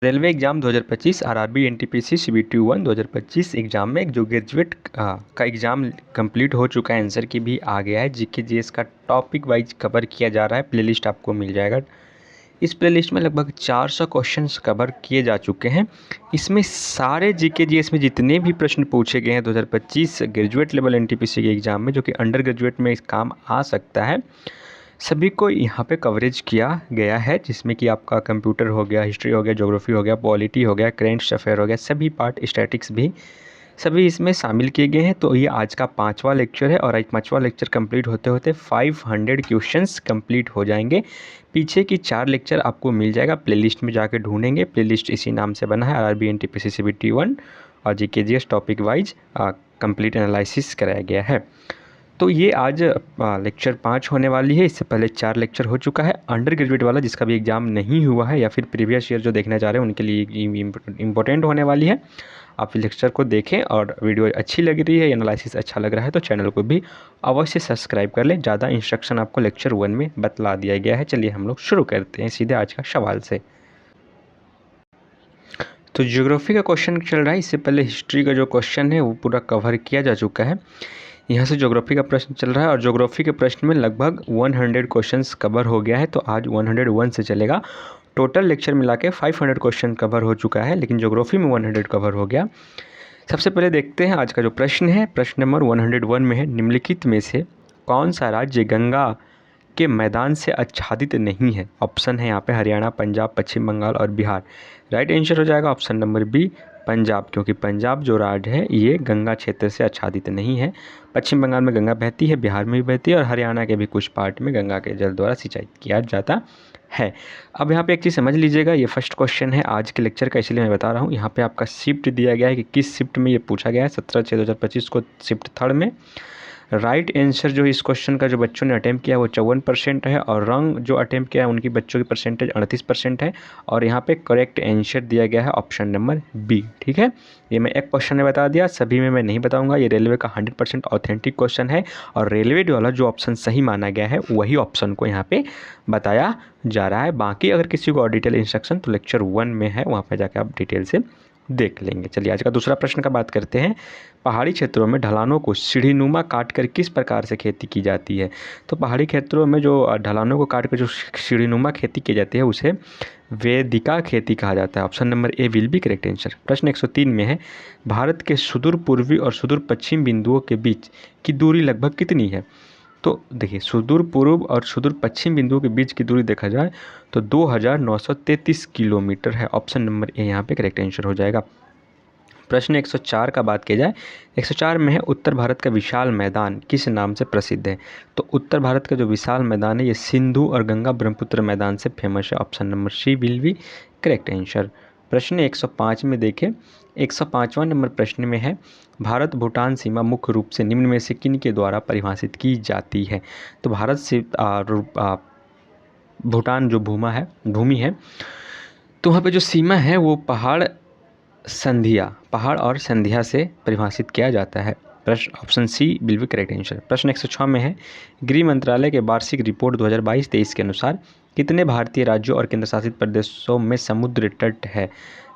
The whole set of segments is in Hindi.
Railway exam 2025 RRB NTPC CBT 1 2025 exam में जो ग्रेजुएट का एग्ज़ाम कंप्लीट हो चुका है, आंसर की भी आ गया है। जीके जीएस का टॉपिक वाइज कवर किया जा रहा है। प्लेलिस्ट आपको मिल जाएगा। इस प्लेलिस्ट में लगभग 400 क्वेश्चंस कवर किए जा चुके हैं। इसमें सारे जीके जीएस में जितने भी प्रश्न पूछे गए हैं 2025 ग्रेजुएट लेवल एनटीपीसी के एग्ज़ाम में, जो कि अंडर ग्रेजुएट में इस काम आ सकता है, सभी को यहाँ पे कवरेज किया गया है। जिसमें कि आपका कंप्यूटर हो गया, हिस्ट्री हो गया, ज्योग्राफी हो गया, पॉलिटी हो गया, करेंट अफेयर हो गया, सभी पार्ट, स्टैटिक्स भी सभी इसमें शामिल किए गए हैं। तो ये आज का 5वां लेक्चर है और आज 5वां लेक्चर कंप्लीट होते होते 500 क्वेश्चंस कंप्लीट हो जाएंगे। पीछे की 4 लेक्चर आपको मिल जाएगा, प्लेलिस्ट में जाके ढूंढेंगे। प्लेलिस्ट इसी नाम से बना है, आरआरबी एनटीपीसी सीबीटी 1 और GK GS topic wise complete analysis कराया गया है। तो ये आज लेक्चर 5 होने वाली है। इससे पहले 4 लेक्चर हो चुका है। अंडर ग्रेजुएट वाला जिसका भी एग्ज़ाम नहीं हुआ है या फिर प्रीवियस ईयर जो देखना चाह रहे हैं उनके लिए इम्पोर्टेंट होने वाली है। आप लेक्चर को देखें और वीडियो अच्छी लग रही है, एनालिसिस अच्छा लग रहा है तो चैनल को भी अवश्य सब्सक्राइब कर लें। ज़्यादा इंस्ट्रक्शन आपको लेक्चर 1 में बतला दिया गया है। चलिए हम लोग शुरू करते हैं सीधे आज का सवाल से। तो ज्योग्राफी का क्वेश्चन चल रहा है। इससे पहले हिस्ट्री का जो क्वेश्चन है वो पूरा कवर किया जा चुका है। यहाँ से ज्योग्राफी का प्रश्न चल रहा है और ज्योग्राफी के प्रश्न में लगभग 100 क्वेश्चंस कवर हो गया है। तो आज 101 से चलेगा। टोटल लेक्चर मिला के 500 क्वेश्चन कवर हो चुका है, लेकिन ज्योग्राफी में 100 कवर हो गया। सबसे पहले देखते हैं आज का जो प्रश्न है। प्रश्न नंबर 101 में है, निम्नलिखित में से कौन सा राज्य गंगा के मैदान से आच्छादित नहीं है? ऑप्शन है यहाँ पे हरियाणा, पंजाब, पश्चिम बंगाल और बिहार। राइट आंसर हो जाएगा ऑप्शन नंबर बी, पंजाब, क्योंकि पंजाब जो राज्य है ये गंगा क्षेत्र से आच्छादित नहीं है। पश्चिम बंगाल में गंगा बहती है, बिहार में भी बहती है और हरियाणा के भी कुछ पार्ट में गंगा के जल द्वारा सिंचाई किया जाता है। अब यहाँ पे एक चीज़ समझ लीजिएगा, ये फर्स्ट क्वेश्चन है आज के लेक्चर का, इसलिए मैं बता रहा हूँ। यहाँ पे आपका शिफ्ट दिया गया है कि किस शिफ्ट में ये पूछा गया है। 17/6/2025 को शिफ्ट 3 में। राइट आंसर जो इस क्वेश्चन का जो बच्चों ने अटैम्प्ट किया वो 54% है और रंग जो अटैम्प्ट किया है उनकी बच्चों की परसेंटेज 38% है। और यहाँ पे करेक्ट आंसर दिया गया है ऑप्शन नंबर बी। ठीक है, ये मैं एक क्वेश्चन में बता दिया, सभी में मैं नहीं बताऊंगा। ये रेलवे का 100% ऑथेंटिक क्वेश्चन है और रेलवे वाला जो ऑप्शन सही माना गया है वही ऑप्शन को यहाँ पे बताया जा रहा है। बाकी अगर किसी को और डिटेल इंस्ट्रक्शन तो लेक्चर 1 में है, वहाँ पर जाकर आप डिटेल से देख लेंगे। चलिए आज का दूसरा प्रश्न का बात करते हैं। पहाड़ी क्षेत्रों में ढलानों को सीढ़ीनुमा काटकर किस प्रकार से खेती की जाती है? तो पहाड़ी क्षेत्रों में जो ढलानों को काट कर जो सीढ़ीनुमा खेती की जाती है उसे वेदिका खेती कहा जाता है। Option number A will be correct answer. प्रश्न 103 में है, भारत के सुदूर पूर्वी और सुदूर पश्चिम बिंदुओं के बीच की दूरी लगभग कितनी है? तो देखिए, सुदूर पूर्व और सुदूर पश्चिम बिंदुओं के बीच की दूरी देखा जाए तो 2933 किलोमीटर है। ऑप्शन नंबर ए यहाँ पे करेक्ट आंसर हो जाएगा। प्रश्न 104 का बात की जाए, 104 में है, उत्तर भारत का विशाल मैदान किस नाम से प्रसिद्ध है? तो उत्तर भारत का जो विशाल मैदान है ये सिंधु और गंगा ब्रह्मपुत्र मैदान से फेमस है। Option number C will be correct answer. प्रश्न 105 में देखें, 105वां नंबर प्रश्न में है, भारत भूटान सीमा मुख्य रूप से निम्न में से किन के द्वारा परिभाषित की जाती है? तो भारत से भूटान जो भूमि है, तो वहाँ पे जो सीमा है वो पहाड़ और संधिया से परिभाषित किया जाता है। प्रश्न option C will be correct answer. प्रश्न 106 में है, गृह मंत्रालय के वार्षिक रिपोर्ट 2022-23 के अनुसार कितने भारतीय राज्यों और केंद्र शासित प्रदेशों में समुद्र तट है?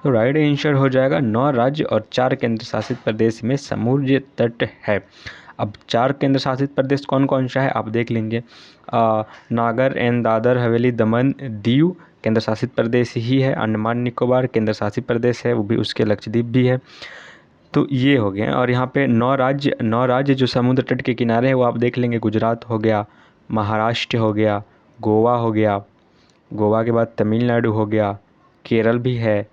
तो राइट आंसर हो जाएगा 9 राज्य और 4 केंद्र शासित प्रदेश में समुद्र तट है। अब 4 केंद्र शासित प्रदेश कौन कौन सा है आप देख लेंगे। नागर एंड दादर हवेली दमन दीव केंद्र शासित प्रदेश ही है। अंडमान निकोबार केंद्र शासित प्रदेश है, वो भी उसके लक्षद्वीप भी है। तो ये हो गए। और यहाँ पे 9 राज्य जो समुद्र तट के किनारे हैं वो आप देख लेंगे। गुजरात हो गया, महाराष्ट्र हो गया, गोवा हो गया, गोवा के बाद तमिलनाडु हो गया, केरल भी है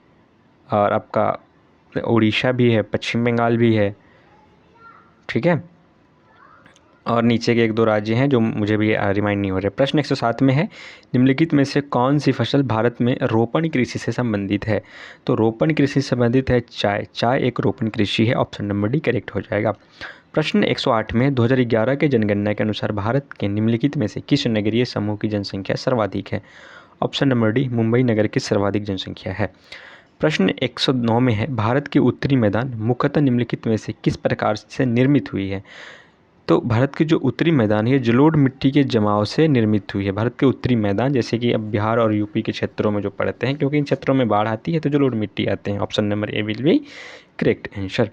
और आपका उड़ीसा भी है, पश्चिम बंगाल भी है। ठीक है, और नीचे के 1-2 राज्य हैं जो मुझे भी रिमाइंड नहीं हो रहे। प्रश्न 107 में है, निम्नलिखित में से कौन सी फसल भारत में रोपण कृषि से संबंधित है? तो रोपण कृषि से संबंधित है चाय एक रोपण कृषि है। ऑप्शन नंबर डी करेक्ट हो जाएगा। प्रश्न 108 में 2011 के जनगणना के अनुसार भारत के निम्नलिखित में से किस नगरीय समूह की जनसंख्या सर्वाधिक है? ऑप्शन नंबर डी मुंबई नगर की सर्वाधिक जनसंख्या है। प्रश्न 109 में है, भारत की उत्तरी मैदान मुख्यतः निम्नलिखित में से किस प्रकार से निर्मित हुई है? तो भारत के जो उत्तरी मैदान है जलोढ़ मिट्टी के जमाव से निर्मित हुई है। भारत के उत्तरी मैदान जैसे कि अब बिहार और यूपी के क्षेत्रों में जो पड़ते हैं, क्योंकि इन क्षेत्रों में बाढ़ आती है तो जलोढ़ मिट्टी आते हैं। Option number A will be correct answer.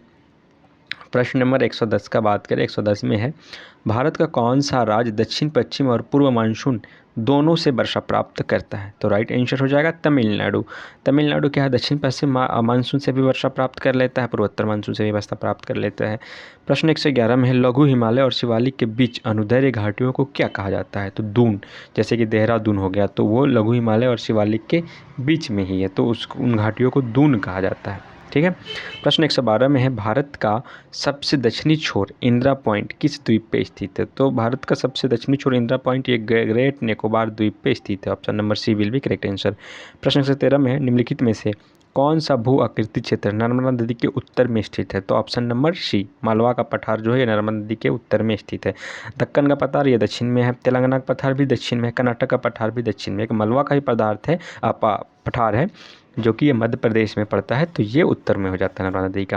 प्रश्न नंबर 110 का बात करें, 110 में है भारत का कौन सा राज्य दक्षिण पश्चिम और पूर्व मानसून दोनों से वर्षा प्राप्त करता है? तो राइट आंसर हो जाएगा तमिलनाडु। तमिलनाडु क्या है, दक्षिण पश्चिम मानसून से भी वर्षा प्राप्त कर लेता है, पूर्वोत्तर मानसून से भी वर्षा प्राप्त कर लेता है। प्रश्न 111 में है लघु हिमालय और शिवालिक के बीच अनुदैर्घ्य घाटियों को क्या कहा जाता है? तो दून, जैसे कि देहरादून हो गया तो वो लघु हिमालय और शिवालिक के बीच में ही है, तो उन घाटियों को दून कहा जाता है। ठीक है। प्रश्न 112 में है भारत का सबसे दक्षिणी छोर इंदिरा पॉइंट किस द्वीप पे स्थित है? तो भारत का सबसे दक्षिणी छोर इंदिरा पॉइंट ये ग्रेट निकोबार द्वीप पे स्थित है। Option number C will be correct answer. प्रश्न 113 में है निम्नलिखित में से कौन सा भू आकृति क्षेत्र नर्मदा नदी के उत्तर में स्थित है? तो ऑप्शन नंबर सी मालवा का पठार जो है नर्मदा नदी के उत्तर में स्थित है। दक्कन का पठार ये दक्षिण में है, तेलंगाना का पठार भी दक्षिण में है, कर्नाटक का पठार भी दक्षिण में है। मालवा का ही पदार्थ है पठार है जो कि ये मध्य प्रदेश में पड़ता है, तो ये उत्तर में हो जाता है नर्मदा नदी का।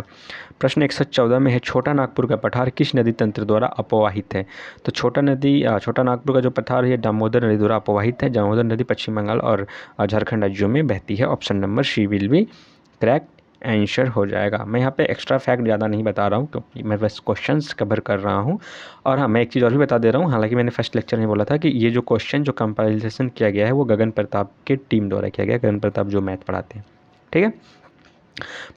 प्रश्न 114 में है छोटा नागपुर का पठार किस नदी तंत्र द्वारा अपवाहित है? तो छोटा नागपुर का जो पठार है दामोदर नदी द्वारा अपवाहित है। दामोदर नदी पश्चिम बंगाल और झारखंड राज्यों में बहती है। Option number C will be correct answer हो जाएगा। मैं यहाँ पे एक्स्ट्रा फैक्ट ज़्यादा नहीं बता रहा हूँ क्योंकि मैं बस क्वेश्चंस कवर कर रहा हूँ। और हाँ, मैं एक चीज़ और भी बता दे रहा हूँ, हालांकि मैंने फर्स्ट लेक्चर में बोला था कि ये जो क्वेश्चन जो कंपाइलेशन किया गया है वो गगन प्रताप के टीम द्वारा किया गया, गगन प्रताप जो मैथ पढ़ाते हैं। ठीक है।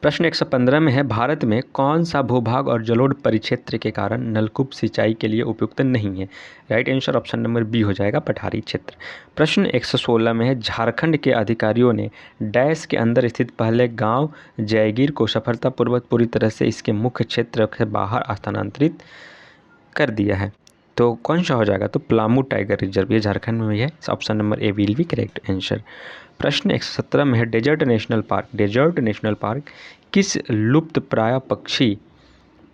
प्रश्न 115 में है भारत में कौन सा भूभाग और जलोढ़ परिक्षेत्र के कारण नलकूप सिंचाई के लिए उपयुक्त नहीं है? Right answer option number B हो जाएगा पठारी क्षेत्र। प्रश्न 116 में है झारखंड के अधिकारियों ने डैश के अंदर स्थित पहले गांव जयगीर को सफलतापूर्वक पूरी तरह से इसके मुख्य क्षेत्र से बाहर स्थानांतरित कर दिया है, तो कौन सा हो जाएगा? तो पलामू टाइगर रिजर्व, ये झारखंड में है। Option number A will be correct answer. प्रश्न 117 में है डेजर्ट नेशनल पार्क किस लुप्त प्राय पक्षी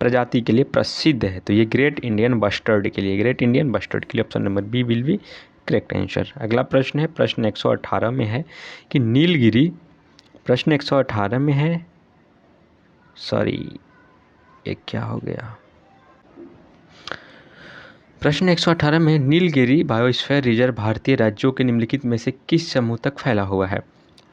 प्रजाति के लिए प्रसिद्ध है? तो ये ग्रेट इंडियन बस्टर्ड के लिए option number B will be correct answer. अगला प्रश्न है प्रश्न 118 में है कि नीलगिरी, प्रश्न 118 में है ये क्या हो गया, प्रश्न 118 में नीलगिरी बायोस्फीयर रिजर्व भारतीय राज्यों के निम्नलिखित में से किस समूह तक फैला हुआ है?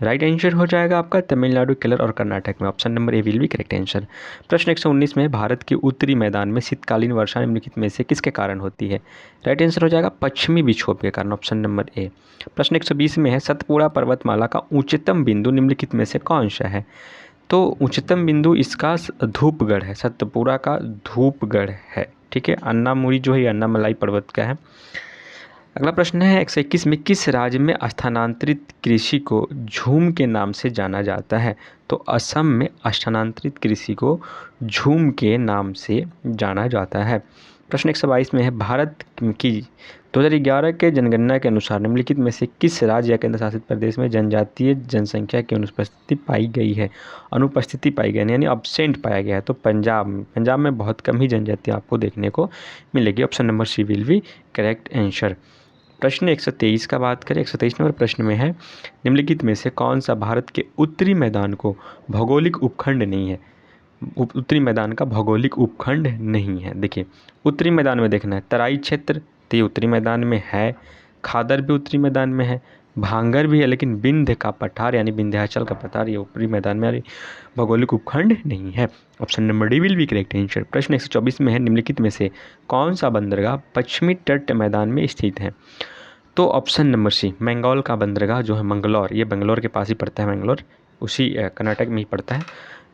राइट आंसर हो जाएगा आपका तमिलनाडु, केरल और कर्नाटक में। Option number A will be correct answer. प्रश्न 119 में भारत के उत्तरी मैदान में शीतकालीन वर्षा निम्नलिखित में से किसके कारण होती है? राइट आंसर हो जाएगा पश्चिमी विक्षोभ के कारण। Option number A. प्रश्न 120 में है सतपुड़ा पर्वतमाला का उच्चतम बिंदु निम्नलिखित में से कौन सा है? तो उच्चतम बिंदु इसका धूपगढ़ है, सतपुड़ा का धूपगढ़ है। ठीक है। अन्नामुरी जो है अन्नामलाई पर्वत का है। अगला प्रश्न है 121 में किस राज्य में स्थानांतरित कृषि को झूम के नाम से जाना जाता है? तो असम में स्थानांतरित कृषि को झूम के नाम से जाना जाता है। प्रश्न 122 में है भारत की 2011 के जनगणना के अनुसार निम्नलिखित में से किस राज्य या केंद्र शासित प्रदेश में जनजातीय जनसंख्या की अनुपस्थिति पाई गई है? यानी अब्सेंट पाया गया है। तो पंजाब में बहुत कम ही जनजाति आपको देखने को मिलेगी। Option number C will be correct answer. प्रश्न 123 का बात करें, 123 नंबर प्रश्न में है निम्नलिखित में से कौन सा भारत के उत्तरी मैदान को भौगोलिक उपखंड नहीं है? उत्तरी मैदान का भौगोलिक उपखंड नहीं है। देखिए उत्तरी मैदान में देखना है तराई क्षेत्र, तो ये उत्तरी मैदान में है। खादर भी उत्तरी मैदान में है, भांगर भी है, लेकिन विंध्य का पठार यानी विंध्याचल का पठार ये उत्तरी मैदान में भौगोलिक उपखंड नहीं है। Option number D will be correct answer. प्रश्न 124 में है निम्नलिखित में से कौन सा बंदरगाह पश्चिमी तट मैदान में स्थित है? तो ऑप्शन नंबर सी मंगलौर का बंदरगाह जो है मंगलौर, ये बंगलौर के पास ही पड़ता है, मंगलौर उसी कर्नाटक में ही पड़ता है,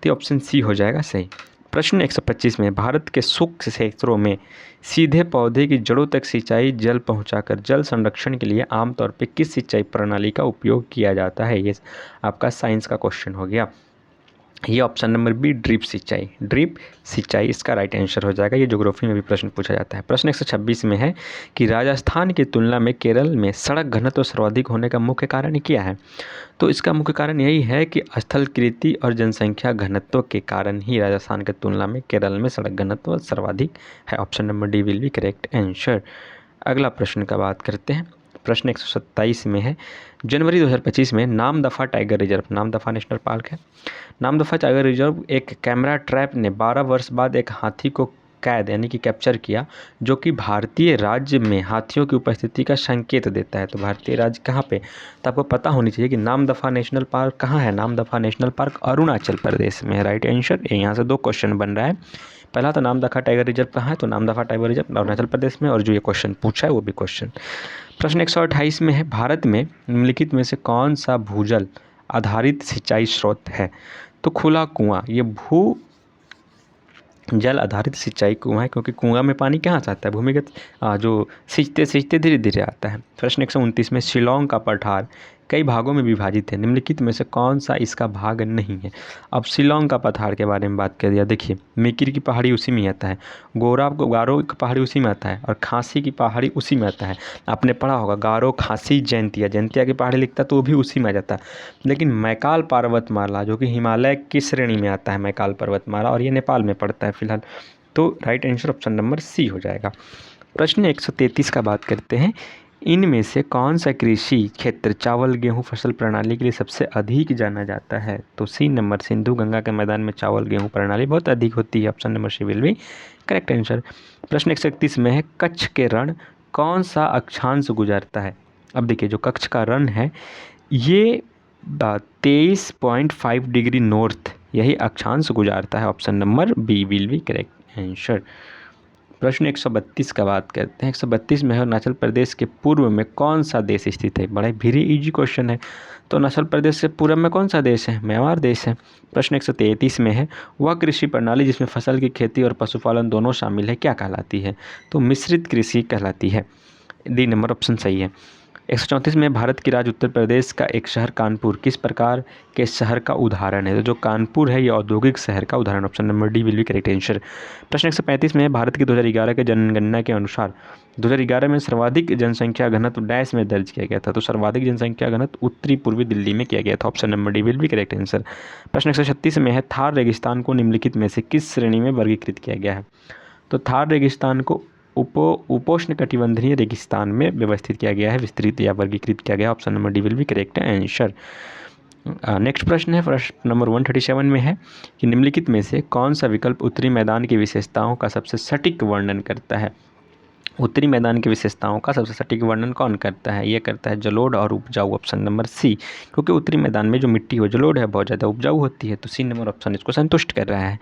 तो ऑप्शन सी हो जाएगा सही। प्रश्न 125 में भारत के शुष्क क्षेत्रों में सीधे पौधे की जड़ों तक सिंचाई जल पहुंचाकर जल संरक्षण के लिए आमतौर पर किस सिंचाई प्रणाली का उपयोग किया जाता है? ये आपका साइंस का क्वेश्चन हो गया। ये ऑप्शन नंबर बी ड्रिप सिंचाई इसका राइट आंसर हो जाएगा। ये ज्योग्राफी में भी प्रश्न पूछा जाता है। प्रश्न 126 में है कि राजस्थान की तुलना में केरल में सड़क घनत्व सर्वाधिक होने का मुख्य कारण क्या है? तो इसका मुख्य कारण यही है कि स्थलकृति और जनसंख्या घनत्व के कारण ही राजस्थान की तुलना में केरल में सड़क घनत्व सर्वाधिक है। Option number D will be correct answer. अगला प्रश्न का बात करते हैं। प्रश्न 127 में है जनवरी 2025 में Namdapha tiger reserve, Namdapha national park है, नामदफा टाइगर रिजर्व एक कैमरा ट्रैप ने 12 वर्ष बाद एक हाथी को कैद यानी कि कैप्चर किया, जो कि भारतीय राज्य में हाथियों की उपस्थिति का संकेत देता है। तो भारतीय राज्य कहाँ पे, तो आपको पता होनी चाहिए कि नामदफा नेशनल पार्क कहाँ है। नामदफा नेशनल पार्क अरुणाचल प्रदेश में है। Right answer. यहाँ से 2 क्वेश्चन बन रहा है। पहला तो नामदफा टाइगर रिजर्व कहाँ है, तो नामदफा टाइगर रिजर्व अरुणाचल प्रदेश में, और जो ये क्वेश्चन पूछा है वो भी क्वेश्चन। प्रश्न 128 में है, भारत में निम्नलिखित में से कौन सा भूजल आधारित सिंचाई स्रोत है। तो खुला कुआं, ये भू जल आधारित सिंचाई कुआं है, क्योंकि कुआं में पानी कहाँ से आता है, भूमिगत, जो सींचते सींचते धीरे धीरे आता है। प्रश्न 129 में, शिलोंग का पठार कई भागों में विभाजित है, निम्नलिखित में से कौन सा इसका भाग नहीं है। अब शिलोंग का पठार के बारे में बात कर दिया, देखिए मिकिर की पहाड़ी उसी में आता है, गारो की पहाड़ी उसी में आता है, और खांसी की पहाड़ी उसी में आता है। आपने पढ़ा होगा गारो, खांसी, जैंतिया की पहाड़ी लिखता तो वो भी उसी में आ जाता है। लेकिन मैकाल पर्वतमाला जो कि हिमालय की श्रेणी में आता है, मैकाल पर्वतमाला, और ये नेपाल में पड़ता है फिलहाल। तो right answer option number C हो जाएगा। प्रश्न 133 का बात करते हैं, इनमें से कौन सा कृषि क्षेत्र चावल गेहूं फसल प्रणाली के लिए सबसे अधिक जाना जाता है। तो सी नंबर, सिंधु गंगा के मैदान में चावल गेहूं प्रणाली बहुत अधिक होती है। Option number C will be correct answer. प्रश्न 131 में है, कच्छ के रण कौन सा अक्षांश गुजरता है। अब देखिए जो कच्छ का रण है ये 23.5 डिग्री नॉर्थ यही अक्षांश गुजारता है। Option number B will be correct answer. प्रश्न 132 का बात करते हैं। 132 में है, अरुणाचल प्रदेश के पूर्व में कौन सा देश स्थित है। बड़ा वेरी इजी क्वेश्चन है। तो अरुणाचल प्रदेश से पूर्व में कौन सा देश है, म्यांमार देश है। प्रश्न 133 में है, वह कृषि प्रणाली जिसमें फसल की खेती और पशुपालन दोनों शामिल है क्या कहलाती है। तो मिश्रित कृषि कहलाती है। डी नंबर ऑप्शन सही है। 134 में, भारत की राज्य उत्तर प्रदेश का एक शहर कानपुर किस प्रकार के शहर का उदाहरण है। तो जो कानपुर है ये औद्योगिक शहर का उदाहरण। Option number D will be correct answer. प्रश्न 135 में, भारत की 2011 के जनगणना के अनुसार 2011 में सर्वाधिक जनसंख्या घनत्व डैश में दर्ज किया गया था। तो सर्वाधिक जनसंख्या घनत्व उत्तरी पूर्वी दिल्ली में किया गया था। Option number D will be correct answer. प्रश्न 136 में है, थार रेगिस्तान को निम्नलिखित में से किस श्रेणी में वर्गीकृत किया गया है। तो थार रेगिस्तान को उपोष्ण कटिबंधीय रेगिस्तान में व्यवस्थित किया गया है, विस्तृत या वर्गीकृत किया गया। Option number D will be correct answer. Next प्रश्न है, प्रश्न नंबर 137 में है कि निम्नलिखित में से कौन सा विकल्प उत्तरी मैदान की विशेषताओं का सबसे सटीक वर्णन करता है। उत्तरी मैदान की विशेषताओं का सबसे सटीक वर्णन कौन करता है, ये करता है जलोढ़ और उपजाऊ। ऑप्शन नंबर सी, क्योंकि उत्तरी मैदान में जो मिट्टी हो जलोढ़ है बहुत ज़्यादा उपजाऊ होती है। तो सी नंबर ऑप्शन इसको संतुष्ट कर रहा है।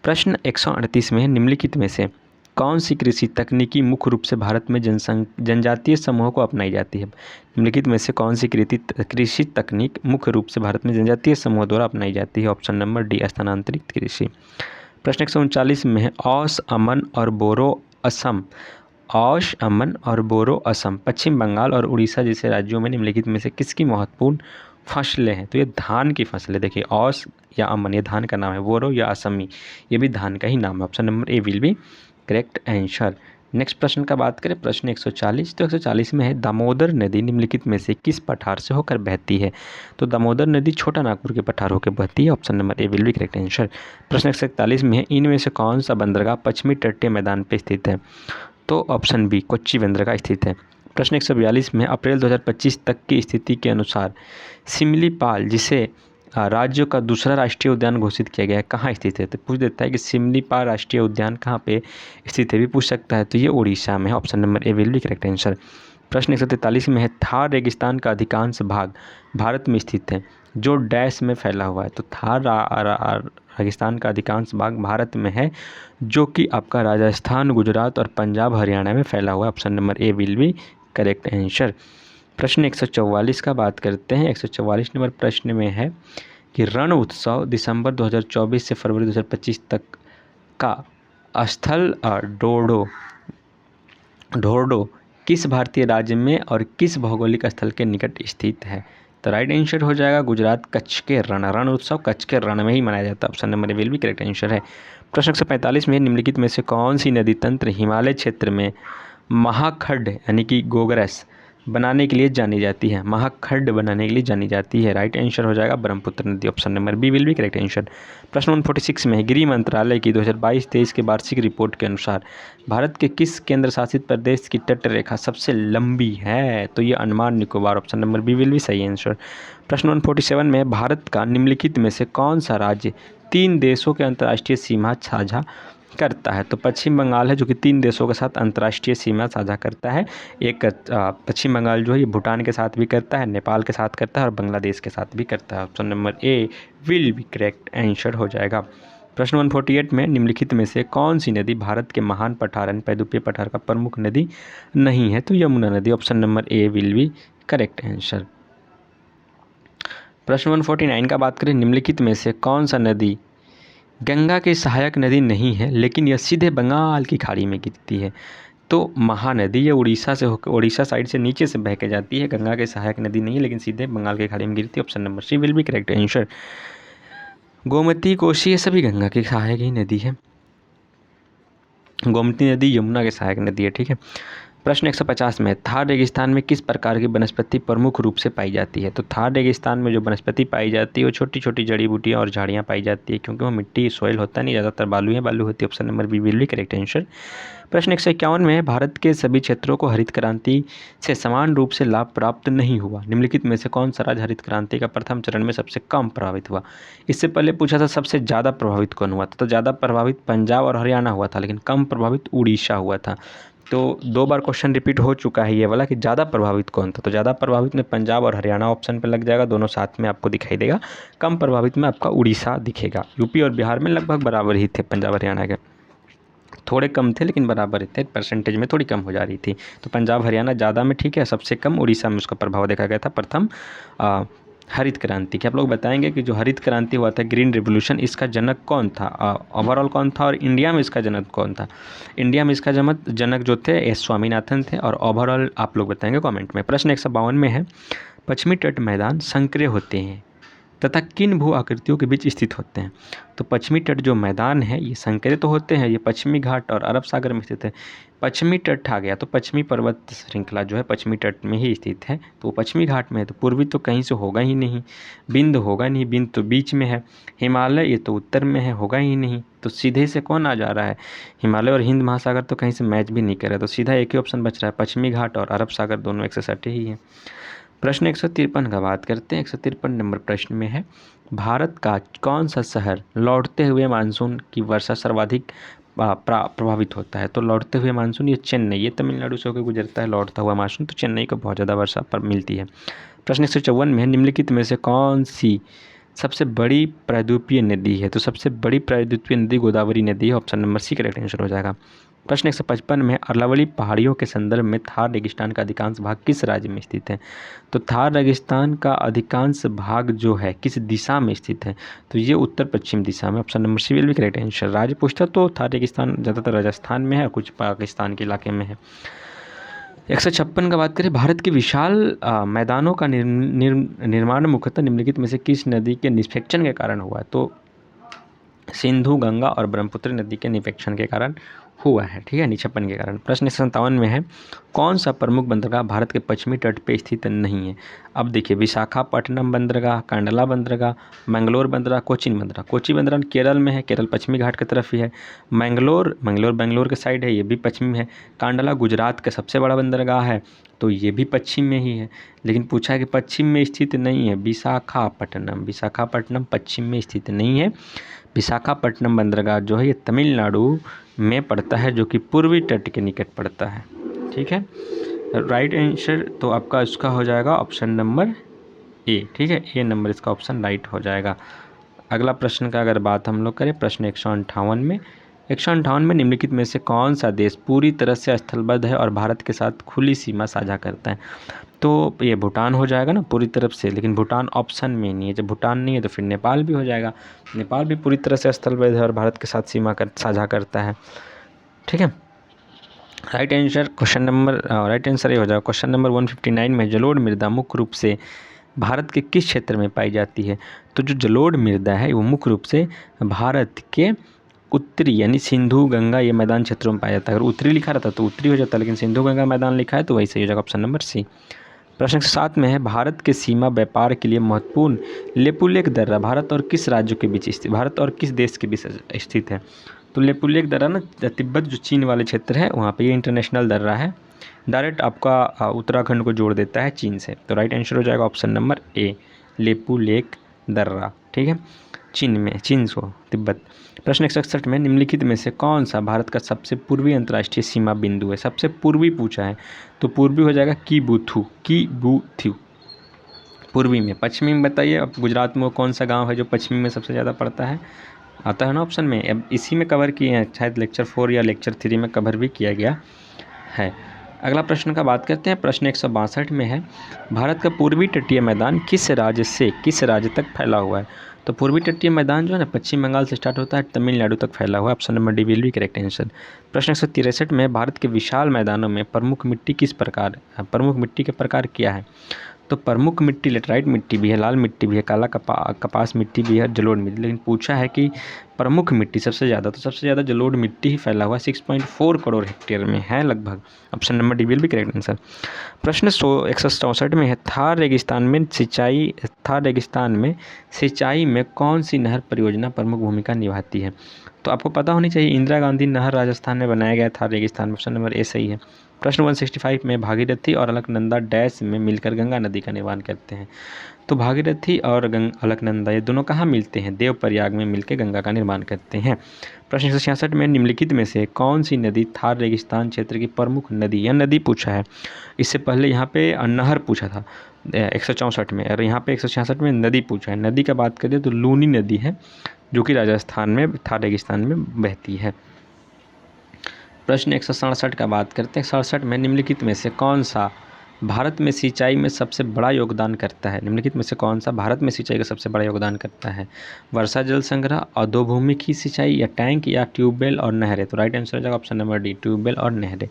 प्रश्न 138 में है, निम्नलिखित में से कौन सी कृषि तकनीकी मुख्य रूप से भारत में जनजातीय समूहों को अपनाई जाती है। निम्नलिखित में से कौन सी कृषि तकनीक मुख्य रूप से भारत में जनजातीय समूहों द्वारा अपनाई जाती है। ऑप्शन नंबर डी स्थानांतरित कृषि। प्रश्न 139 में है, औस अमन और बोरो असम औश अमन और बोरो असम पश्चिम बंगाल और उड़ीसा जैसे राज्यों में निम्नलिखित में से किसकी महत्वपूर्ण फसलें हैं। तो ये धान की फसलें। देखिए औस या अमन ये धान का नाम है, बोरो या असमी ये भी धान का ही नाम है। Option number A will be correct answer. Next प्रश्न का बात करें, प्रश्न 140। तो 140 में है, दामोदर नदी निम्नलिखित में से किस पठार से होकर बहती है। तो दामोदर नदी छोटा नागपुर के पठार होकर बहती है। Option number A will be correct answer. प्रश्न 141 में है, इनमें से कौन सा बंदरगाह पश्चिमी तटीय मैदान पर स्थित है। तो ऑप्शन बी कोच्चि बंदरगाह स्थित है। प्रश्न 142 में, अप्रैल 2025 तक की स्थिति के अनुसार सिमलीपाल जिसे राज्य का दूसरा राष्ट्रीय उद्यान घोषित किया गया है कहाँ स्थित है। तो पूछ देता है कि सिमलीपाल राष्ट्रीय उद्यान कहाँ पे स्थित है, भी पूछ सकता है। तो ये उड़ीसा में है। Option number A will be correct answer. प्रश्न 143 में है, थार रेगिस्तान का अधिकांश भाग भारत में स्थित है जो डैश में फैला हुआ है। तो थार रेगिस्तान का अधिकांश भाग भारत में है जो कि आपका राजस्थान, गुजरात और पंजाब, हरियाणा में फैला हुआ है। Option number A will be correct answer. प्रश्न 144 का बात करते हैं। 144 नंबर प्रश्न में है कि रण उत्सव दिसंबर 2024 से फरवरी 2025 तक का स्थल ढोर्डो किस भारतीय राज्य में और किस भौगोलिक स्थल के निकट स्थित है। तो राइट आंसर हो जाएगा गुजरात कच्छ के रण उत्सव कच्छ के रण में ही मनाया जाता है। Option number A will be correct answer है। प्रश्न 145 में निम्नलिखित में से कौन सी नदी तंत्र हिमालय क्षेत्र में महाखड्ड यानी कि गोगरस बनाने के लिए जानी जाती है। महाखड्ड बनाने के लिए जानी जाती है। राइट आंसर हो जाएगा ब्रह्मपुत्र नदी। Option number B will be correct answer. प्रश्न 146 में गृह मंत्रालय की 2022-23 के वार्षिक रिपोर्ट के अनुसार भारत के किस केंद्र शासित प्रदेश की तट रेखा सबसे लंबी है। तो ये Andaman Nicobar. Option number B will be सही आंसर। प्रश्न 147 में भारत का निम्नलिखित में से कौन सा राज्य 3 देशों के अंतर्राष्ट्रीय सीमा साझा करता है? तो पश्चिम बंगाल है जो कि 3 देशों के साथ अंतर्राष्ट्रीय सीमा साझा करता है। एक पश्चिम बंगाल जो है ये भूटान के साथ भी करता है, नेपाल के साथ करता है और बांग्लादेश के साथ भी करता है। Option number A will be correct answer हो जाएगा। प्रश्न 148 में निम्नलिखित में से कौन सी नदी भारत के महान पठार यानी पैदुपीय पठार का प्रमुख नदी नहीं है? तो यमुना नदी। Option number A will be correct answer. प्रश्न 149 का बात करें, निम्नलिखित में से कौन सा नदी गंगा की सहायक नदी नहीं है लेकिन यह सीधे बंगाल की खाड़ी में गिरती है? तो महानदी ये उड़ीसा से होकर उड़ीसा साइड से नीचे से बह के जाती है, गंगा की सहायक नदी नहीं है लेकिन सीधे बंगाल की खाड़ी में गिरती है। Option number C will be correct answer. Gomti, Kosi ये सभी गंगा की सहायक ही नदी है। गोमती नदी यमुना की सहायक नदी है। ठीक है। प्रश्न 150 में थार रेगिस्तान में किस प्रकार की वनस्पति प्रमुख रूप से पाई जाती है? तो थार रेगिस्तान में जो वनस्पति पाई जाती है वो छोटी छोटी जड़ी बूटियाँ और झाड़ियाँ पाई जाती है, क्योंकि वो मिट्टी सॉइल होता नहीं, ज़्यादातर बालू होती है। Option number B will be correct answer. प्रश्न 151 में भारत के सभी क्षेत्रों को हरित क्रांति से समान रूप से लाभ प्राप्त नहीं हुआ। निम्नलिखित में से कौन सा राज्य हरित क्रांति का प्रथम चरण में सबसे कम प्रभावित हुआ? इससे पहले पूछा था सबसे ज़्यादा प्रभावित कौन हुआ था, तो ज़्यादा प्रभावित पंजाब और हरियाणा हुआ था, लेकिन कम प्रभावित उड़ीसा हुआ था। तो 2 बार क्वेश्चन रिपीट हो चुका है ये वाला कि ज़्यादा प्रभावित कौन था, तो ज़्यादा प्रभावित में पंजाब और हरियाणा ऑप्शन पे लग जाएगा, दोनों साथ में आपको दिखाई देगा। कम प्रभावित में आपका उड़ीसा दिखेगा। यूपी और बिहार में लगभग बराबर ही थे पंजाब हरियाणा के, थोड़े कम थे लेकिन बराबर ही थे, परसेंटेज में थोड़ी कम हो जा रही थी। तो पंजाब हरियाणा ज़्यादा में ठीक है, सबसे कम उड़ीसा में उसका प्रभाव देखा गया था प्रथम हरित क्रांति। क्या आप लोग बताएंगे कि जो हरित क्रांति हुआ था ग्रीन रिवोल्यूशन, इसका जनक कौन था, ओवरऑल कौन था, और इंडिया में इसका जनक कौन था? इंडिया में इसका जनक जो थे एस स्वामीनाथन थे, और ओवरऑल आप लोग बताएंगे कमेंट में। प्रश्न 152 में है, पश्चिमी तट मैदान संकरे होते हैं तथा किन भू आकृतियों के बीच स्थित होते हैं? तो पश्चिमी तट जो मैदान है ये संकरे तो होते हैं, ये पश्चिमी घाट और अरब सागर में स्थित है। पश्चिमी तट आ गया तो पश्चिमी पर्वत श्रृंखला जो है पश्चिमी तट में ही स्थित है, तो वो पश्चिमी घाट में है, तो पूर्वी तो कहीं से होगा ही नहीं, बिंद होगा नहीं, बिंद तो बीच में है, हिमालय ये तो उत्तर में है, होगा ही नहीं, तो सीधे से कौन आ जा रहा है? हिमालय और हिंद महासागर तो कहीं से मैच भी नहीं कर रहा, तो सीधा एक ही ऑप्शन बच रहा है, पश्चिमी घाट और अरब सागर दोनों एक से सटे ही हैं। प्रश्न 153 का बात करते हैं। 153 नंबर प्रश्न में है, भारत का कौन सा शहर लौटते हुए मानसून की वर्षा सर्वाधिक प्रभावित होता है? तो लौटते हुए मानसून ये चेन्नई, ये तमिलनाडु से होकर गुजरता है लौटता हुआ मानसून, तो चेन्नई को बहुत ज़्यादा वर्षा पर मिलती है। प्रश्न 154 में है, निम्नलिखित में से कौन सी सबसे बड़ी प्रायद्वीपीय नदी है? तो सबसे बड़ी प्रायद्वीपीय नदी गोदावरी नदी है। Option number C correct answer हो जाएगा। प्रश्न 155 में, अरावली पहाड़ियों के संदर्भ में थार रेगिस्तान का अधिकांश भाग किस राज्य में स्थित है? तो थार रेगिस्तान का अधिकांश भाग जो है किस दिशा में स्थित है? तो ये उत्तर पश्चिम दिशा में। Option number C will be correct answer. राज्य पूछता तो थार रेगिस्तान ज़्यादातर राजस्थान में है और कुछ पाकिस्तान के इलाके में है। 156 का बात करें, भारत के विशाल मैदानों का निर्माण मुख्यतः निम्नलिखित में से किस नदी के निष्पेक्षण के कारण हुआ? तो सिंधु, गंगा और ब्रह्मपुत्र नदी के निष्पेक्षण के कारण हुआ है। ठीक है, निक्षेपण के कारण। प्रश्न 157 में है, कौन सा प्रमुख बंदरगाह भारत के पश्चिमी तट पे स्थित नहीं है? अब देखिए, विशाखापट्टनम बंदरगाह, कांडला बंदरगाह, मैंगलोर बंदरगाह, कोचीन बंदरगाह। कोची बंदरगाह केरल में है, केरल पश्चिमी घाट की तरफ ही है। मैंगलोर बेंगलोर के साइड है, ये भी पश्चिम में है। कांडला गुजरात का सबसे बड़ा बंदरगाह है, तो ये भी पश्चिम में ही है, लेकिन पूछा है कि पश्चिम में स्थित नहीं है। विशाखापट्टनम पश्चिम में स्थित नहीं है। विशाखापट्टनम बंदरगाह जो है ये तमिलनाडु में पड़ता है, जो कि पूर्वी तट के निकट पड़ता है। ठीक है, राइट आंसर तो आपका इसका हो जाएगा ऑप्शन नंबर ए। ठीक है, ए नंबर इसका ऑप्शन राइट हो जाएगा। अगला प्रश्न का अगर बात हम लोग करें, प्रश्न 158 में निम्नलिखित में से कौन सा देश पूरी तरह से स्थलबद्ध है और भारत के साथ खुली सीमा साझा करता है? तो ये भूटान हो जाएगा ना पूरी तरफ से, लेकिन भूटान ऑप्शन में नहीं है। जब भूटान नहीं है तो फिर नेपाल भी हो जाएगा। नेपाल भी पूरी तरह से स्थलबद्ध है और भारत के साथ सीमा साझा करता है। ठीक है, राइट आंसर ये हो जाएगा। क्वेश्चन नंबर 159 में, जलोढ़ मृदा मुख्य रूप से भारत के किस क्षेत्र में पाई जाती है? तो जो जलोढ़ मृदा है वो मुख्य रूप से भारत के उत्तरी यानी सिंधु गंगा ये मैदान क्षेत्रों में पाया जाता है। अगर उत्तरी लिखा रहता तो उत्तरी हो जाता, लेकिन सिंधु गंगा मैदान लिखा है तो वही सही हो जाएगा, ऑप्शन नंबर सी। प्रश्न 7 में है, भारत के सीमा व्यापार के लिए महत्वपूर्ण लेपुलेख दर्रा भारत और किस राज्यों के बीच स्थित, भारत और किस देश के बीच स्थित है? तो लेपुलेख दर्रा ना तिब्बत जो चीन वाले क्षेत्र है वहाँ पे ये इंटरनेशनल दर्रा है, डायरेक्ट आपका उत्तराखंड को जोड़ देता है चीन से। तो राइट आंसर हो जाएगा ऑप्शन नंबर ए, लेपुलेख दर्रा। ठीक है, चीन को तिब्बत। प्रश्न 161 में निम्नलिखित में से कौन सा भारत का सबसे पूर्वी अंतर्राष्ट्रीय सीमा बिंदु है? सबसे पूर्वी पूछा है तो पूर्वी हो जाएगा कीबुथु पूर्वी में। पश्चिमी में बताइए, अब गुजरात में वो कौन सा गांव है जो पश्चिमी में सबसे ज़्यादा पड़ता है? आता है ना ऑप्शन में। अब इसी में कवर किए हैं, शायद लेक्चर 4 या लेक्चर 3 में कवर भी किया गया है। अगला प्रश्न का बात करते हैं। प्रश्न 162 में है, भारत का पूर्वी तटीय मैदान किस राज्य से किस राज्य तक फैला हुआ है? तो पूर्वी तटीय मैदान जो है ना, पश्चिम बंगाल से स्टार्ट होता है, तमिलनाडु तक फैला हुआ है। Option number D will be correct answer. प्रश्न 163 में, भारत के विशाल मैदानों में प्रमुख मिट्टी के प्रकार क्या है? तो प्रमुख मिट्टी लेटराइट मिट्टी भी है, लाल मिट्टी भी है, काला कपास मिट्टी भी है, जलोढ़ मिट्टी। लेकिन पूछा है कि प्रमुख मिट्टी सबसे ज़्यादा, तो सबसे ज़्यादा जलोढ़ मिट्टी ही फैला हुआ 6.4 करोड़ हेक्टेयर में है लगभग। Option number D will be correct answer. प्रश्न 164 में है, थार रेगिस्तान में सिंचाई में कौन सी नहर परियोजना प्रमुख भूमिका निभाती है? तो आपको पता होनी चाहिए, इंदिरा गांधी नहर राजस्थान में बनाया गया थार रेगिस्तान में। ऑप्शन नंबर ए सही है। प्रश्न 165 में, भागीरथी और अलकनंदा डैश में मिलकर गंगा नदी का निर्माण करते हैं। तो भागीरथी और अलकनंदा ये दोनों कहाँ मिलते हैं? देवप्रयाग में मिलकर गंगा का निर्माण करते हैं। प्रश्न 166 में, निम्नलिखित में से कौन सी नदी थार रेगिस्तान क्षेत्र की प्रमुख नदी या नदी पूछा है? इससे पहले यहाँ पे नहर पूछा था 164 में, और यहाँ पे 166 में नदी पूछा है। नदी का बात करें तो लूनी नदी है, जो कि राजस्थान में थार रेगिस्तान में बहती है। प्रश्न 167 का बात करते हैं। 67 में, निम्नलिखित में से कौन सा भारत में सिंचाई में सबसे बड़ा योगदान करता है? निम्नलिखित में से कौन सा भारत में सिंचाई का सबसे बड़ा योगदान करता है? वर्षा जल संग्रह, अधोभूमिक सिंचाई, या टैंक, या ट्यूबवेल और नहरें? तो राइट आंसर हो जाएगा ऑप्शन नंबर डी, ट्यूबवेल और नहरें।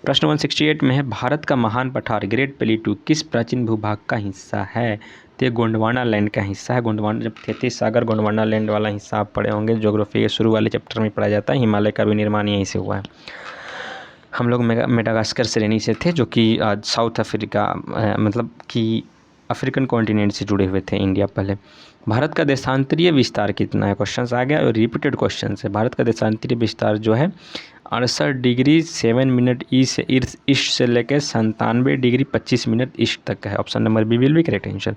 प्रश्न 168 में है, भारत का महान पठार ग्रेट प्लेटू किस प्राचीन भूभाग का हिस्सा है? तो ये गोंडवाना लैंड का हिस्सा है। गोंडवाना, जब तैतीस सागर गोंडवाना लैंड वाला हिस्सा आप पढ़े होंगे, ज्योग्राफी के शुरू वाले चैप्टर में पढ़ा जाता है। हिमालय का भी निर्माण यहीं से हुआ है। हम लोग मेडागास्कर श्रेणी से थे, जो कि साउथ अफ्रीका मतलब कि अफ्रीकन कॉन्टिनेंट से जुड़े हुए थे इंडिया पहले। भारत का देशांतरीय विस्तार कितना है? क्वेश्चन आ गया और रिपीटेड क्वेश्चन है। भारत का देशांतरीय विस्तार जो है 68 डिग्री 7 मिनट ईस्ट से लेकर 97 डिग्री 25 मिनट ईस्ट तक है। Option number B will be correct answer.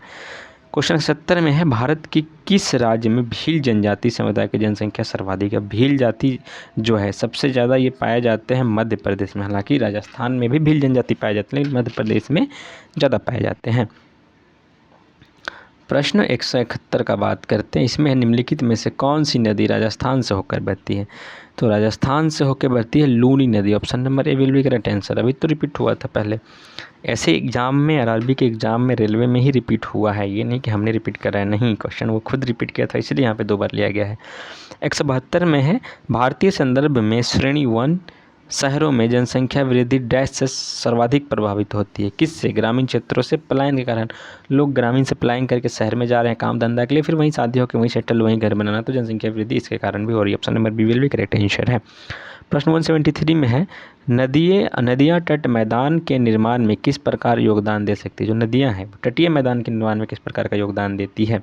Question 70 में है, भारत की किस राज्य में भील जनजाति समुदाय की जनसंख्या सर्वाधिक है? भील जाति जो है सबसे ज़्यादा ये पाए जाते हैं मध्य प्रदेश में। हालांकि राजस्थान में भी भील जनजाति पाए जाते हैं, लेकिन मध्य प्रदेश में ज़्यादा पाए जाते हैं। प्रश्न 171 का बात करते हैं। इसमें निम्नलिखित में से कौन सी नदी राजस्थान से होकर बहती है? तो राजस्थान से होकर बहती है लूनी नदी। Option number A will be correct answer. अभी तो रिपीट हुआ था पहले, ऐसे एग्जाम में, आरआरबी के एग्जाम में, रेलवे में ही रिपीट हुआ है, ये नहीं कि हमने रिपीट कराया, नहीं, क्वेश्चन वो खुद रिपीट किया था, इसलिए यहाँ पे 2 बार लिया गया है। 172 में है, भारतीय संदर्भ में श्रेणी 1 शहरों में जनसंख्या वृद्धि डैश से सर्वाधिक प्रभावित होती है? किससे? ग्रामीण क्षेत्रों से पलायन के कारण। लोग ग्रामीण से पलायन करके शहर में जा रहे हैं काम धंधा के लिए, फिर वहीं शादी होकर वहीं सेटल, वहीं घर बनाना, तो जनसंख्या वृद्धि इसके कारण भी हो रही है। Option number B will be correct answer है। प्रश्न 173 में है, नदियाँ तट मैदान के निर्माण में किस प्रकार योगदान दे सकती है? जो नदियाँ हैं तटीय मैदान के निर्माण में किस प्रकार का योगदान देती है?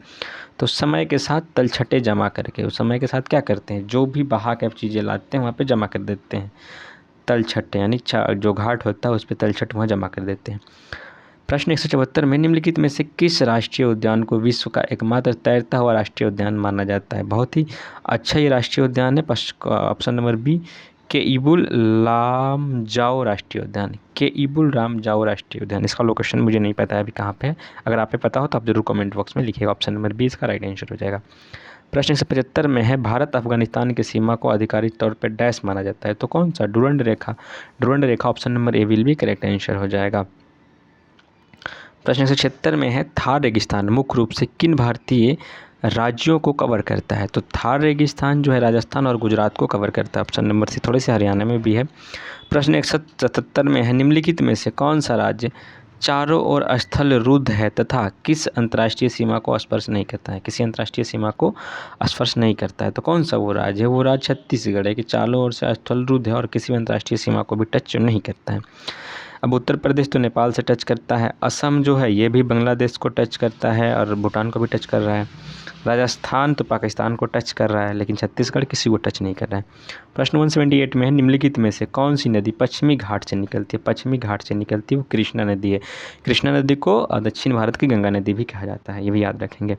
तो समय के साथ तलछटे जमा करके, उस समय के साथ क्या करते हैं, जो भी बहा के आप चीज़ें लाते हैं वहाँ पे जमा कर देते हैं, तलछट यानी जो घाट होता है उस पर तलछट वहाँ जमा कर देते हैं। प्रश्न 174 में, निम्नलिखित में से किस राष्ट्रीय उद्यान को विश्व का एकमात्र तैरता हुआ राष्ट्रीय उद्यान माना जाता है? बहुत ही अच्छा ये राष्ट्रीय उद्यान है। Option number B, Keibul Lamjao राष्ट्रीय उद्यान। केइबुल लामजाओ राष्ट्रीय उद्यान, इसका लोकेशन मुझे नहीं पता है अभी कहाँ पे है, अगर आप पे पता हो तो आप जरूर कमेंट बॉक्स में लिखिएगा। ऑप्शन नंबर बी इसका राइट आंसर हो जाएगा। प्रश्न 175 में है, भारत अफगानिस्तान की सीमा को आधिकारिक तौर पर डैश माना जाता है? तो कौन सा? Durand Rekha. Durand Rekha option number A will be correct answer हो जाएगा। प्रश्न 176 में है, थार रेगिस्तान मुख्य रूप से किन भारतीय राज्यों को कवर करता है? तो थार रेगिस्तान जो है राजस्थान और गुजरात को कवर करता है। ऑप्शन नंबर सी, थोड़े से हरियाणा में भी है। प्रश्न 177 में है, निम्नलिखित में से कौन सा राज्य चारों ओर स्थल रुद्ध है तथा किस अंतर्राष्ट्रीय सीमा को स्पर्श नहीं करता है? किसी अंतर्राष्ट्रीय सीमा को स्पर्श नहीं करता है, तो कौन सा वो राज्य है? वो राज्य छत्तीसगढ़ है, कि चारों ओर से स्थल रुद्ध है और किसी भी अंतर्राष्ट्रीय सीमा को भी टच नहीं करता है। अब उत्तर प्रदेश तो नेपाल से टच करता है, असम जो है ये भी बांग्लादेश को टच करता है और भूटान को भी टच कर रहा है, राजस्थान तो पाकिस्तान को टच कर रहा है, लेकिन छत्तीसगढ़ किसी को टच नहीं कर रहा है। प्रश्न 178 में है, निम्नलिखित में से कौन सी नदी पश्चिमी घाट से निकलती है? पश्चिमी घाट से निकलती है वो कृष्णा नदी है। कृष्णा नदी को दक्षिण भारत की गंगा नदी भी कहा जाता है, ये भी याद रखेंगे।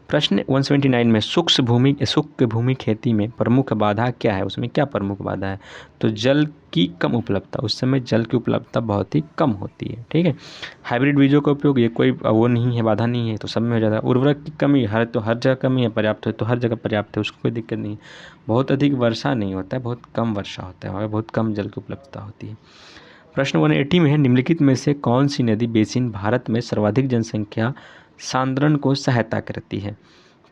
प्रश्न 179 में शुष्क भूमि खेती में प्रमुख बाधा क्या है, उसमें क्या प्रमुख बाधा है? तो जल की कम उपलब्धता, उस समय जल की उपलब्धता बहुत ही कम होती है। ठीक है, हाइब्रिड बीजों का उपयोग, ये कोई वो नहीं है, बाधा नहीं है, तो सब में हो जाता है। उर्वरक की कमी हर जगह कमी है, पर्याप्त है तो हर जगह पर्याप्त है, उसको कोई दिक्कत नहीं है। बहुत अधिक वर्षा नहीं होता है, बहुत कम वर्षा होता है, बहुत कम जल की उपलब्धता होती है। प्रश्न 180 में है, निम्नलिखित में से कौन सी नदी बेसिन भारत में सर्वाधिक जनसंख्या सांद्रण को सहायता करती है?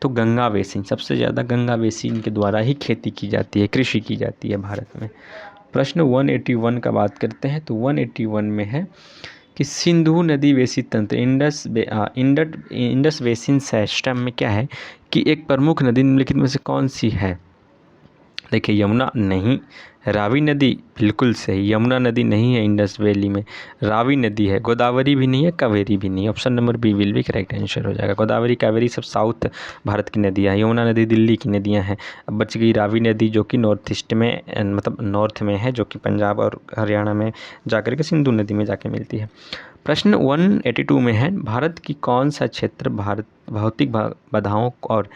तो गंगा बेसिन, सबसे ज़्यादा गंगा बेसिन के द्वारा ही खेती की जाती है, कृषि की जाती है भारत में। प्रश्न 181 का बात करते हैं, तो 181 में है कि सिंधु नदी बेसिन तंत्र इंडस बेसिन सिस्टम में क्या है कि एक प्रमुख नदी निम्नलिखित में से कौन सी है? देखिए, यमुना नहीं, रावी नदी बिल्कुल सही, यमुना नदी नहीं है इंडस वैली में, रावी नदी है। गोदावरी भी नहीं है, कावेरी भी नहीं है। ऑप्शन नंबर बी विल भी करेक्ट आंसर हो जाएगा। गोदावरी कावेरी सब साउथ भारत की नदियाँ हैं, यमुना नदी दिल्ली की नदियाँ हैं। अब बच गई रावी नदी जो कि नॉर्थ ईस्ट में मतलब नॉर्थ में है, जो कि पंजाब और हरियाणा में जाकर के सिंधु नदी में जाके मिलती है। प्रश्न 182 में है, भारत की कौन सा क्षेत्र भौतिक बाधाओं और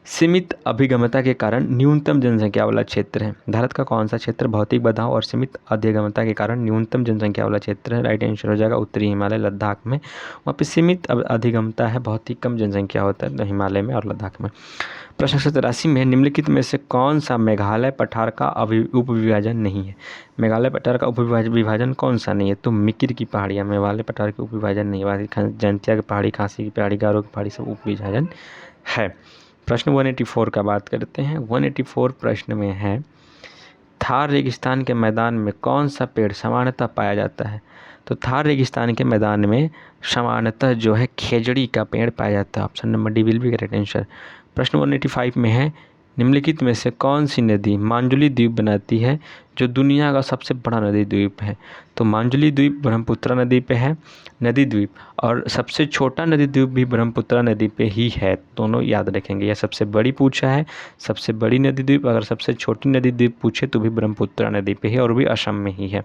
सीमित अभिगमता के कारण न्यूनतम जनसंख्या वाला क्षेत्र है? भारत का कौन सा क्षेत्र भौतिक बाधाओं और सीमित अभिगमता के कारण न्यूनतम जनसंख्या वाला क्षेत्र है? राइट आंसर हो जाएगा उत्तरी हिमालय लद्दाख में। वहाँ पे सीमित अधिगमता है, बहुत ही कम जनसंख्या होता है हिमालय में और लद्दाख में। प्रश्न 183 में, निम्नलिखित में से कौन सा मेघालय पठार का उपविभाजन नहीं है? मेघालय पठार का उपविभाजन कौन सा नहीं है? तो मिकिर की पहाड़ियाँ मेघालय पठार के उपविभाजन नहीं है, बाकी जैंतिया की पहाड़ी, खासी की पहाड़ी, गारो की पहाड़ी सब उपविभाजन है। प्रश्न 184 का बात करते हैं। 184 प्रश्न में है, थार रेगिस्तान के मैदान में कौन सा पेड़ सामान्यतः पाया जाता है? तो थार रेगिस्तान के मैदान में सामान्यतः जो है खेजड़ी का पेड़ पाया जाता है। Option number D will be correct answer. प्रश्न 185 में है, निम्नलिखित में से कौन सी नदी मांजुली द्वीप बनाती है जो दुनिया का सबसे बड़ा नदी द्वीप है? तो मांजुली द्वीप ब्रह्मपुत्र नदी पे है, नदी द्वीप, और सबसे छोटा नदी द्वीप भी ब्रह्मपुत्र नदी पे ही है। दोनों याद रखेंगे, यह सबसे बड़ी पूछा है, सबसे बड़ी नदी द्वीप, अगर सबसे छोटी नदी द्वीप पूछे तो भी ब्रह्मपुत्र नदी पे ही और भी असम में ही है।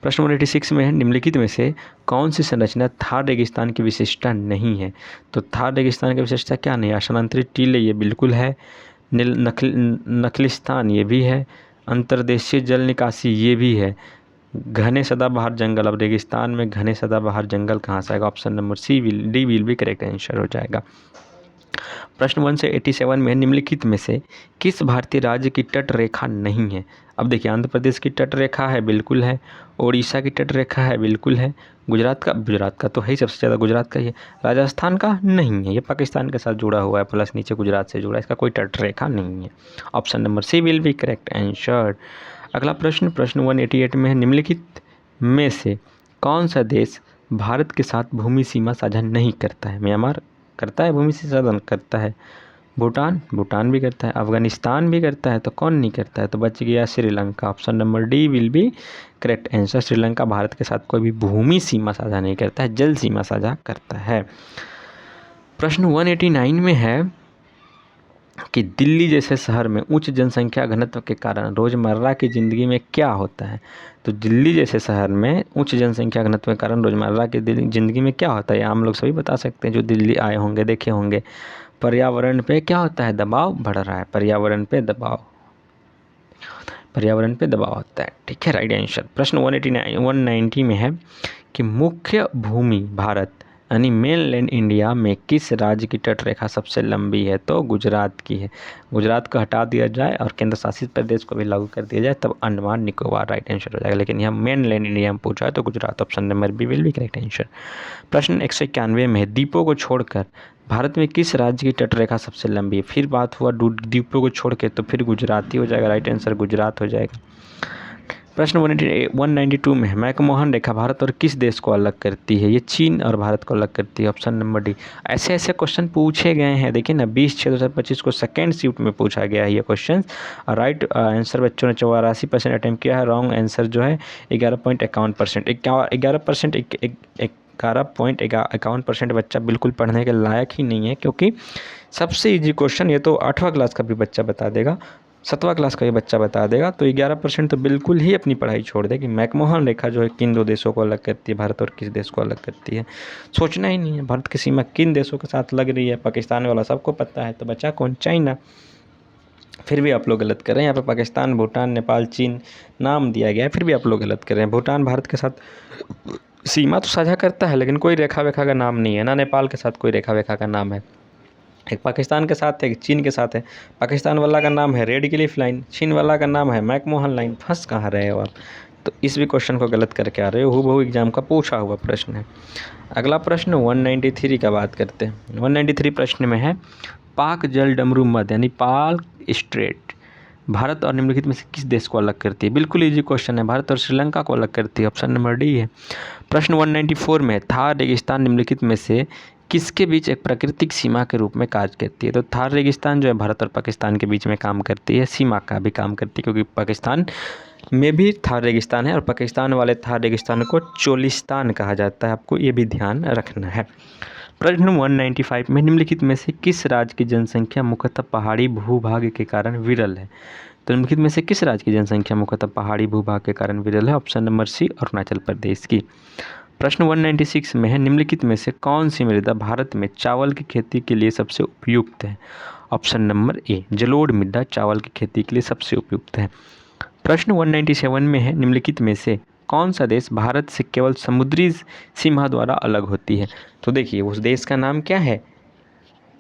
प्रश्न 186 में है, निम्नलिखित में से कौन सी संरचना थार रेगिस्तान की विशेषता नहीं है? तो थार रेगिस्तान की विशेषता क्या नहीं है? स्थानांतरित टीले ये बिल्कुल है, नखलिस्तान ये भी है, अंतर्देशीय जल निकासी ये भी है, घने सदाबहार जंगल। अब रेगिस्तान में घने सदाबहार जंगल कहाँ से आएगा? ऑप्शन नंबर डी विल भी करेक्ट आंसर हो जाएगा। प्रश्न 187 में, निम्नलिखित में से किस भारतीय राज्य की तट रेखा नहीं है? अब देखिए, आंध्र प्रदेश की तट रेखा है, बिल्कुल है। ओडिशा की तट रेखा है, बिल्कुल है। गुजरात का तो है ही, सबसे ज़्यादा गुजरात का ही है। राजस्थान का नहीं है, ये पाकिस्तान के साथ जुड़ा हुआ है, प्लस नीचे गुजरात से जुड़ा है, इसका कोई तट रेखा नहीं है। Option number C will be correct answer. अगला प्रश्न 188 में है, निम्नलिखित में से कौन सा देश भारत के साथ भूमि सीमा साझा नहीं करता है? म्यांमार करता है भूमि सीमा साझा करता है, भूटान भी करता है, अफगानिस्तान भी करता है, तो कौन नहीं करता है? तो बच गया Sri Lanka. Option number D will be correct answer. Sri Lanka Bharat के साथ कोई भी भूमि सीमा साझा नहीं करता है, जल सीमा साझा करता है। प्रश्न 189 में है कि दिल्ली जैसे शहर में उच्च जनसंख्या घनत्व के कारण रोज़मर्रा की ज़िंदगी में क्या होता है? तो दिल्ली जैसे शहर में उच्च जनसंख्या घनत्व के कारण रोज़मर्रा की ज़िंदगी में क्या होता है? आम लोग सभी बता सकते हैं जो दिल्ली आए होंगे, देखे होंगे। पर्यावरण पे क्या होता है? दबाव बढ़ रहा है, पर्यावरण पे दबाव होता है। ठीक है, राइट आंसर। प्रश्न 190 में है कि मुख्य भूमि भारत यानी मेनलैंड इंडिया में किस राज्य की तट रेखा सबसे लंबी है? तो गुजरात की है। गुजरात को हटा दिया जाए और केंद्र शासित प्रदेश को भी लागू कर दिया जाए तब अंडमान निकोबार राइट आंसर हो जाएगा, लेकिन यहाँ मेनलैंड इंडिया में पूछा है तो Gujarat. Option number B will be correct answer. प्रश्न 191 में है, द्वीपों को छोड़कर भारत में किस राज्य की तट रेखा सबसे लंबी है? फिर बात हुआ द्वीपों को छोड़ के, तो फिर गुजरात ही हो जाएगा, राइट आंसर गुजरात हो जाएगा। प्रश्न 192 में है, मैकमोहन रेखा भारत और किस देश को अलग करती है? ये चीन और भारत को अलग करती है। Option number D. ऐसे क्वेश्चन पूछे गए हैं, देखिए ना, 20/6/2025 को सेकेंड शिफ्ट में पूछा गया है ये क्वेश्चन। राइट आंसर बच्चों ने 84% अटैम्प्ट किया है, रॉन्ग आंसर जो है 11.51%। 11.51% बच्चा बिल्कुल पढ़ने के लायक ही नहीं है, क्योंकि सबसे ईजी क्वेश्चन ये तो 8वां क्लास का भी बच्चा बता देगा, 7वां क्लास का ये बच्चा बता देगा। तो 11% तो बिल्कुल ही अपनी पढ़ाई छोड़ देगी। मैकमोहन रेखा जो है किन दो देशों को अलग करती है, भारत और किस देश को अलग करती है, सोचना ही नहीं है। भारत की सीमा किन देशों के साथ लग रही है, पाकिस्तान वाला सबको पता है, तो बचा कौन, चाइना। फिर भी आप लोग गलत कर रहे हैं। यहाँ पे पाकिस्तान, भूटान, नेपाल, चीन नाम दिया गया है, फिर भी आप लोग गलत कर रहे हैं। भूटान भारत के साथ सीमा तो साझा करता है, लेकिन कोई रेखा वेखा का नाम नहीं है, ना नेपाल के साथ कोई रेखा वेखा का नाम है। एक पाकिस्तान के साथ है, एक चीन के साथ है। पाकिस्तान वाला का नाम है रेड क्लिफ लाइन, चीन वाला का नाम है मैकमोहन लाइन। फंस कहाँ रहे हो आप? तो इस भी क्वेश्चन को गलत करके आ रहे हो, हूबहू एग्जाम का पूछा हुआ प्रश्न है। अगला प्रश्न 193 का बात करते हैं। 193 प्रश्न में है, पाक जल डमरू मध्य यानी पाक स्ट्रेट भारत और निम्नलिखित में से किस देश को अलग करती है? बिल्कुल इजी क्वेश्चन है, भारत और श्रीलंका को अलग करती है। ऑप्शन नंबर डी है। प्रश्न 194 में, थार रेगिस्तान निम्नलिखित में से किसके बीच एक प्राकृतिक सीमा के रूप में कार्य करती है? तो थार रेगिस्तान जो है भारत और पाकिस्तान के बीच में काम करती है, सीमा का भी काम करती है, क्योंकि पाकिस्तान में भी थार रेगिस्तान है और पाकिस्तान वाले थार रेगिस्तान को चोलिस्तान कहा जाता है। आपको ये भी ध्यान रखना है। प्रश्न 195 में, निम्नलिखित में से किस राज्य की जनसंख्या मुख्यतः पहाड़ी भूभाग के कारण विरल है? तो निम्नलिखित में से किस राज्य की जनसंख्या मुख्यतः पहाड़ी भूभाग के कारण विरल है? ऑप्शन नंबर सी, अरुणाचल प्रदेश की। प्रश्न 196 में है, निम्नलिखित में से कौन सी मृदा भारत में चावल की खेती के लिए सबसे उपयुक्त है? ऑप्शन नंबर ए, जलोढ़ मृदा चावल की खेती के लिए सबसे उपयुक्त है। प्रश्न 197 में है, निम्नलिखित में से कौन सा देश भारत से केवल समुद्री सीमा द्वारा अलग होती है? तो देखिए उस देश का नाम क्या है,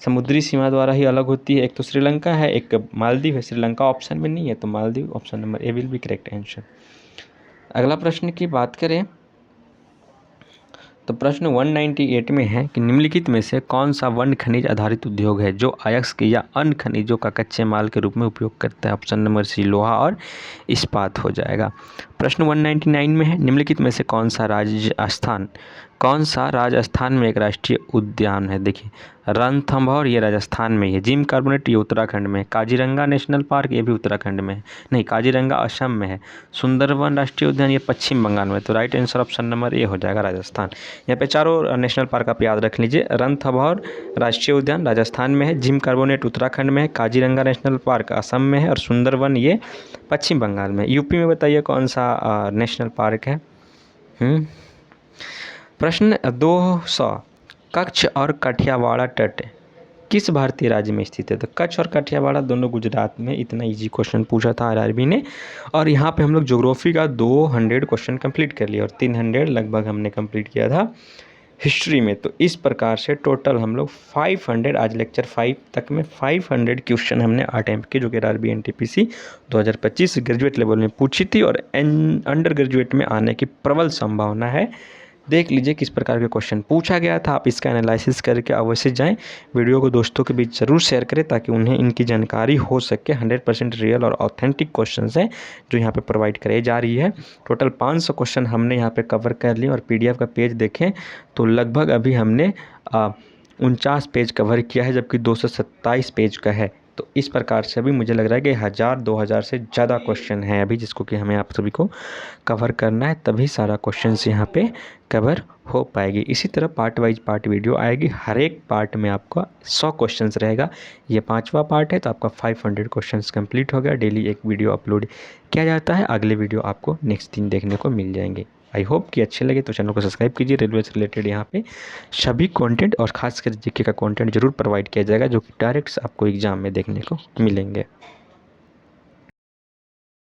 समुद्री सीमा द्वारा ही अलग होती है। एक तो श्रीलंका है, एक मालदीव है। श्रीलंका ऑप्शन में नहीं है, तो Maldives option number A will be correct answer. अगला प्रश्न की बात करें तो प्रश्न 198 में है कि निम्नलिखित में से कौन सा वन खनिज आधारित उद्योग है जो अयस्क या अन्य खनिजों का कच्चे माल के रूप में उपयोग करता है? ऑप्शन नंबर सी, लोहा और इस्पात हो जाएगा। प्रश्न 199 में है, निम्नलिखित में से कौन सा राजस्थान में एक राष्ट्रीय उद्यान है? देखिए रणथंभौर ये राजस्थान में ही है, जिम कार्बोनेट ये उत्तराखंड में है, काजीरंगा नेशनल पार्क ये भी उत्तराखंड में है, नहीं काजीरंगा असम में है, सुंदरवन राष्ट्रीय उद्यान ये पश्चिम बंगाल में। तो right answer option number A हो जाएगा, राजस्थान। यहाँ पे चारों नेशनल पार्क आप याद रख लीजिए। रणथंभौर राष्ट्रीय उद्यान राजस्थान में है, जिम कार्बोनेट उत्तराखंड में है, काजीरंगा नेशनल पार्क असम में है और सुंदरवन ये पश्चिम बंगाल में। यूपी में बताइए कौन सा नेशनल पार्क है? प्रश्न 200, कच्छ और काठियावाड़ तट किस भारतीय राज्य में स्थित है? तो कच्छ और काठियावाड़ दोनों गुजरात में। इतना इजी क्वेश्चन पूछा था आरआरबी ने। और यहाँ पे हम लोग ज्योग्राफी का 200 क्वेश्चन कंप्लीट कर लिया और 300 लगभग हमने कंप्लीट किया था हिस्ट्री में। तो इस प्रकार से टोटल हम लोग 500, आज लेक्चर 5 तक में 500 क्वेश्चन हमने अटैम्प्ट किए, जो कि आरआरबी एनटीपीसी 2025 ग्रेजुएट लेवल में पूछी थी और अंडर ग्रेजुएट में आने की प्रबल संभावना है। देख लीजिए किस प्रकार के क्वेश्चन पूछा गया था, आप इसका एनालिसिस करके अवश्य जाएं। वीडियो को दोस्तों के बीच ज़रूर शेयर करें ताकि उन्हें इनकी जानकारी हो सके। 100% रियल और ऑथेंटिक क्वेश्चंस हैं जो यहाँ पे प्रोवाइड करे जा रही है। टोटल 500 क्वेश्चन हमने यहाँ पे कवर कर लिए और PDF का पेज देखें तो लगभग अभी हमने 49 पेज कवर किया है, जबकि 227 पेज का है। तो इस प्रकार से अभी मुझे लग रहा है कि 1000-2000 से ज़्यादा क्वेश्चन हैं अभी, जिसको कि हमें आप सभी को कवर करना है, तभी सारा क्वेश्चंस यहाँ पे कवर हो पाएगी। इसी तरह पार्ट वाइज पार्ट वीडियो आएगी, हर एक पार्ट में आपका 100 क्वेश्चंस रहेगा। ये 5वां पार्ट है तो आपका 500 क्वेश्चंस कंप्लीट हो गया। डेली एक वीडियो अपलोड किया जाता है, अगले वीडियो आपको नेक्स्ट दिन देखने को मिल जाएंगे। आई होप कि अच्छे लगे तो चैनल को सब्सक्राइब कीजिए। रेलवे से रिलेटेड यहाँ पे सभी कंटेंट और खासकर जीके का कंटेंट जरूर प्रोवाइड किया जाएगा, जो कि डायरेक्ट आपको एग्जाम में देखने को मिलेंगे।